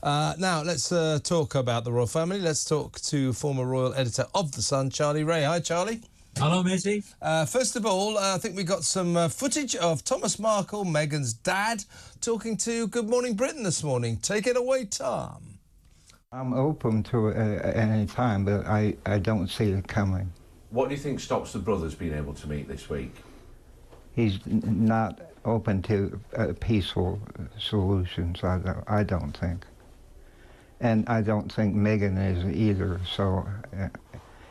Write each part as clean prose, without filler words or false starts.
Now, let's talk about the royal family. Let's talk to former royal editor of The Sun, Charlie Ray. Hi, Charlie. Hello, matey. First of all, I think we got some footage of Thomas Markle, Meghan's dad, talking to Good Morning Britain this morning. Take it away, Tom. I'm open to it at any time, but I don't see it coming. What do you think stops the brothers being able to meet this week? He's not open to peaceful solutions, I don't think. And I don't think Meghan is either, so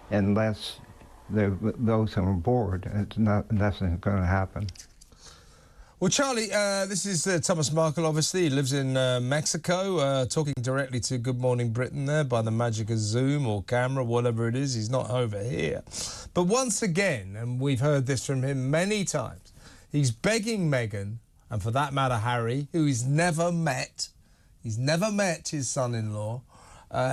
unless they're both on board, nothing's going to happen. Well, Charlie, this is Thomas Markle, obviously. He lives in Mexico, talking directly to Good Morning Britain there by the magic of Zoom or camera, whatever it is. He's not over here. But once again, and we've heard this from him many times, he's begging Meghan, and for that matter, Harry, who he's never met his son-in-law,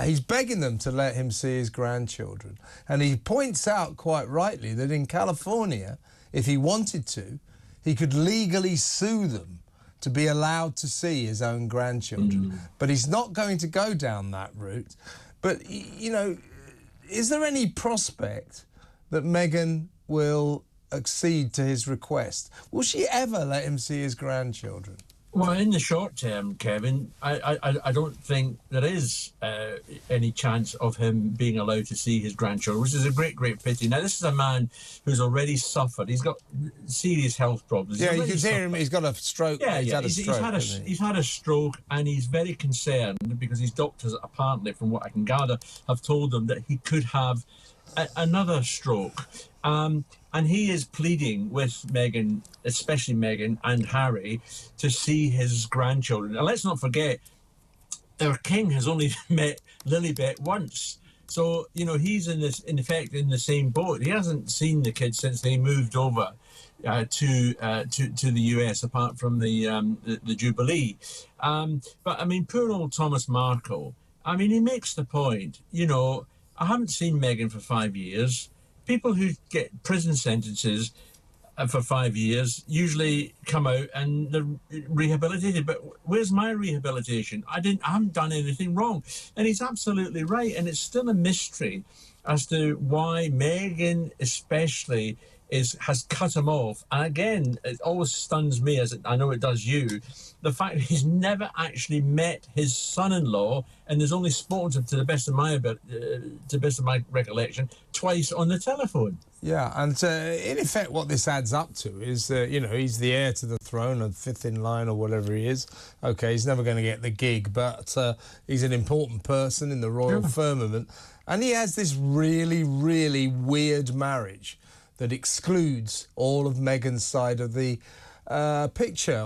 he's begging them to let him see his grandchildren. And he points out quite rightly that in California, if he wanted to, he could legally sue them to be allowed to see his own grandchildren. But he's not going to go down that route. But, you know, is there any prospect that Meghan will accede to his request? Will she ever let him see his grandchildren? Well, in the short term, Kevin, I don't think there is any chance of him being allowed to see his grandchildren, which is a great pity. Now, this is a man who's already suffered. He's got serious health problems. Yeah, you can hear him. He's got a stroke. Yeah, he's had a stroke. He's had a stroke, and he's very concerned because his doctors, apparently, from what I can gather, have told him that he could have another stroke. And he is pleading with Meghan, especially Meghan and Harry, to see his grandchildren. And let's not forget, our king has only met Lilibet once. So, you know, he's in effect in the same boat. He hasn't seen the kids since they moved over to the US, apart from the Jubilee. But I mean, poor old Thomas Markle. I mean, he makes the point. You know, I haven't seen Meghan for 5 years. People who get prison sentences for 5 years usually come out and they're rehabilitated. But where's my rehabilitation? I haven't done anything wrong. And he's absolutely right. And it's still a mystery as to why Meghan especially has cut him off. And again, it always stuns me, as I know it does you, the fact that he's never actually met his son-in-law and has only spoken to him, to the best of my recollection, twice on the telephone. Yeah, and in effect, what this adds up to is that, you know, he's the heir to the throne, and fifth in line or whatever he is. OK, he's never going to get the gig, but he's an important person in the royal firmament. And he has this really, really weird marriage that excludes all of Meghan's side of the picture,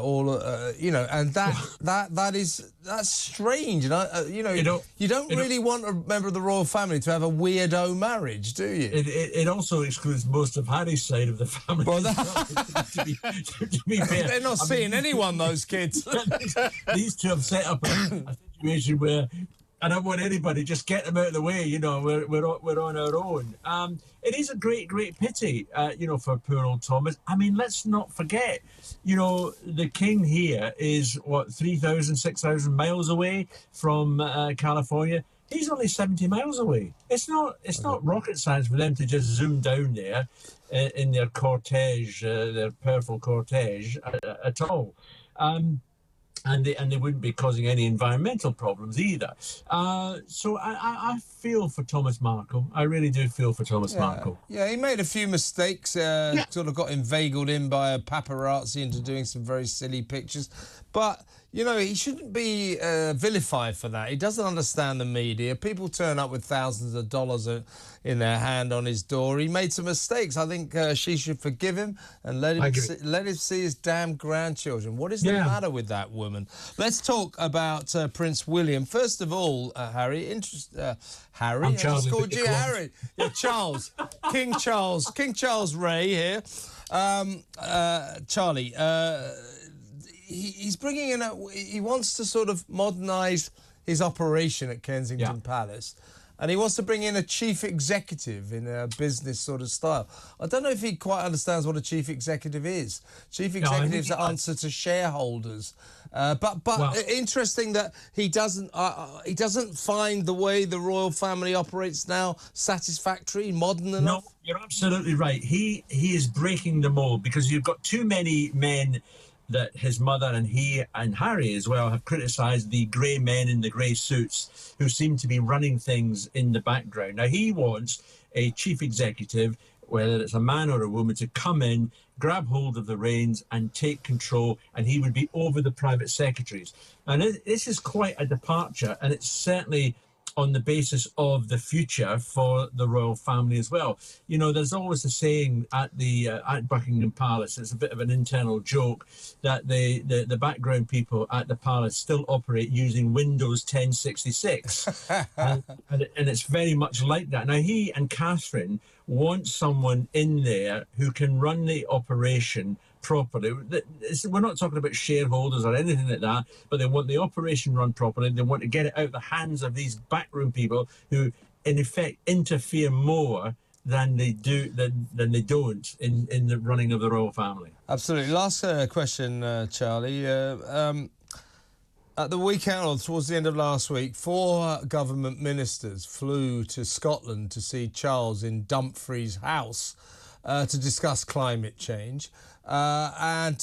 you know, and that's strange. And you know, you don't really want a member of the royal family to have a weirdo marriage, do you? It also excludes most of Harry's side of the family. Well, to be fair, they're not seeing anyone, those kids. These two have set up a situation where I don't want anybody, just get them out of the way, you know, we're on our own. It is a great pity, you know, for poor old Thomas. I mean, let's not forget, you know, the king here is, what, 3,000, 6,000 miles away from California. He's only 70 miles away. It's not rocket science for them to just zoom down there in their cortege, their powerful cortege at all. And they wouldn't be causing any environmental problems either. So I feel for Thomas Markle. I really do feel for Thomas Markle. Yeah, he made a few mistakes, sort of got inveigled in by a paparazzi into doing some very silly pictures. But, you know, he shouldn't be vilified for that. He doesn't understand the media. People turn up with thousands of dollars in their hand on his door. He made some mistakes. I think she should forgive him and let him see his damn grandchildren. What is the matter with that woman? Let's talk about Prince William. First of all, Harry, Harry? I'm Charles. I just called you Harry. Yeah, Charles. King Charles Ray here. Charlie, he's bringing in he wants to sort of modernise his operation at Kensington Palace. and he wants to bring in a chief executive in a business sort of style. I don't know if he quite understands what a chief executive is. Chief executives answer to shareholders, but interesting that he doesn't find the way the royal family operates now satisfactory, modern enough. No, you're absolutely right. He is breaking the mold, because you've got too many men that his mother and he and Harry as well have criticised, the grey men in the grey suits who seem to be running things in the background. Now, he wants a chief executive, whether it's a man or a woman, to come in, grab hold of the reins and take control, and he would be over the private secretaries. And this is quite a departure, and it's certainly on the basis of the future for the royal family as well. You know, there's always a saying at Buckingham Palace, it's a bit of an internal joke, that the background people at the palace still operate using Windows 1066. and it's very much like that. Now, he and Catherine want someone in there who can run the operation properly. We're not talking about shareholders or anything like that, but they want the operation run properly. They want to get it out of the hands of these backroom people who, in effect, interfere more than they don't in the running of the royal family. Absolutely. Last question, Charlie. At the weekend, or towards the end of last week, 4 government ministers flew to Scotland to see Charles in Dumfries House to discuss climate change. And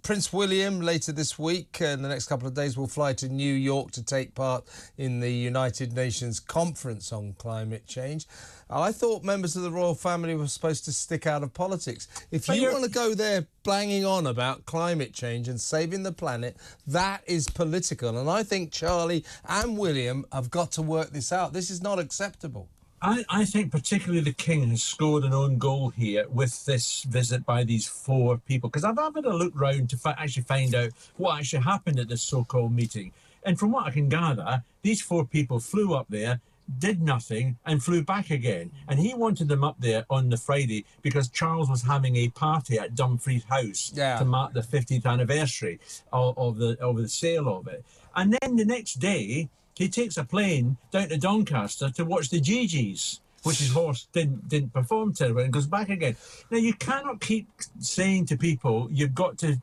Prince William later this week, in the next couple of days, will fly to New York to take part in the United Nations Conference on Climate Change. I thought members of the royal family were supposed to stick out of politics. If you want to go there blanging on about climate change and saving the planet, that is political. And I think Charlie and William have got to work this out. This is not acceptable. I think particularly the King has scored an own goal here with this visit by these 4 people, because I've had a look round to actually find out what actually happened at this so-called meeting. And from what I can gather, these 4 people flew up there, did nothing, and flew back again. And he wanted them up there on the Friday because Charles was having a party at Dumfries House to mark the 50th anniversary of the sale of it. And then the next day, he takes a plane down to Doncaster to watch the Gee-Gees, which his horse didn't perform terribly, and goes back again. Now, you cannot keep saying to people, you've got to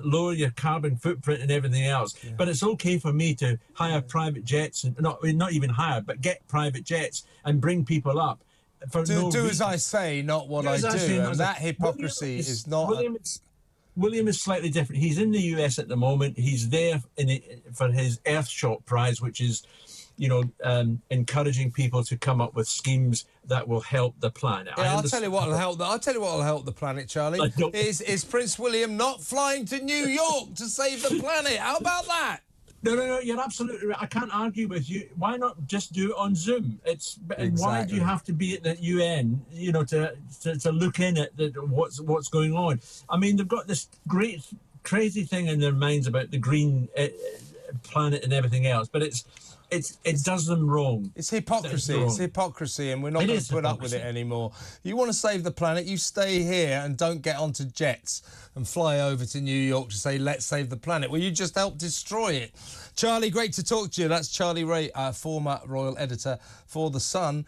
lower your carbon footprint and everything else, but it's okay for me to hire private jets, and not even hire, but get private jets and bring people up. Do as I say, not what I do. And that hypocrisy is not... William is slightly different. He's in the US at the moment. He's there for his Earthshot Prize, which is, you know, encouraging people to come up with schemes that will help the planet. Yeah, I'll tell you what will help. I'll tell you what will help the planet, Charlie. Is Prince William not flying to New York to save the planet? How about that? No, you're absolutely right. I can't argue with you. Why not just do it on Zoom? Why do you have to be at the UN, you know, to look in at what's going on? I mean, they've got this great, crazy thing in their minds about the green planet and everything else, but it does them wrong. It's hypocrisy. It's hypocrisy, and we're not going to put up with it anymore. You want to save the planet, you stay here and don't get onto jets and fly over to New York to say, let's save the planet. Well, you just help destroy it. Charlie, great to talk to you. That's Charlie Ray, former royal editor for The Sun.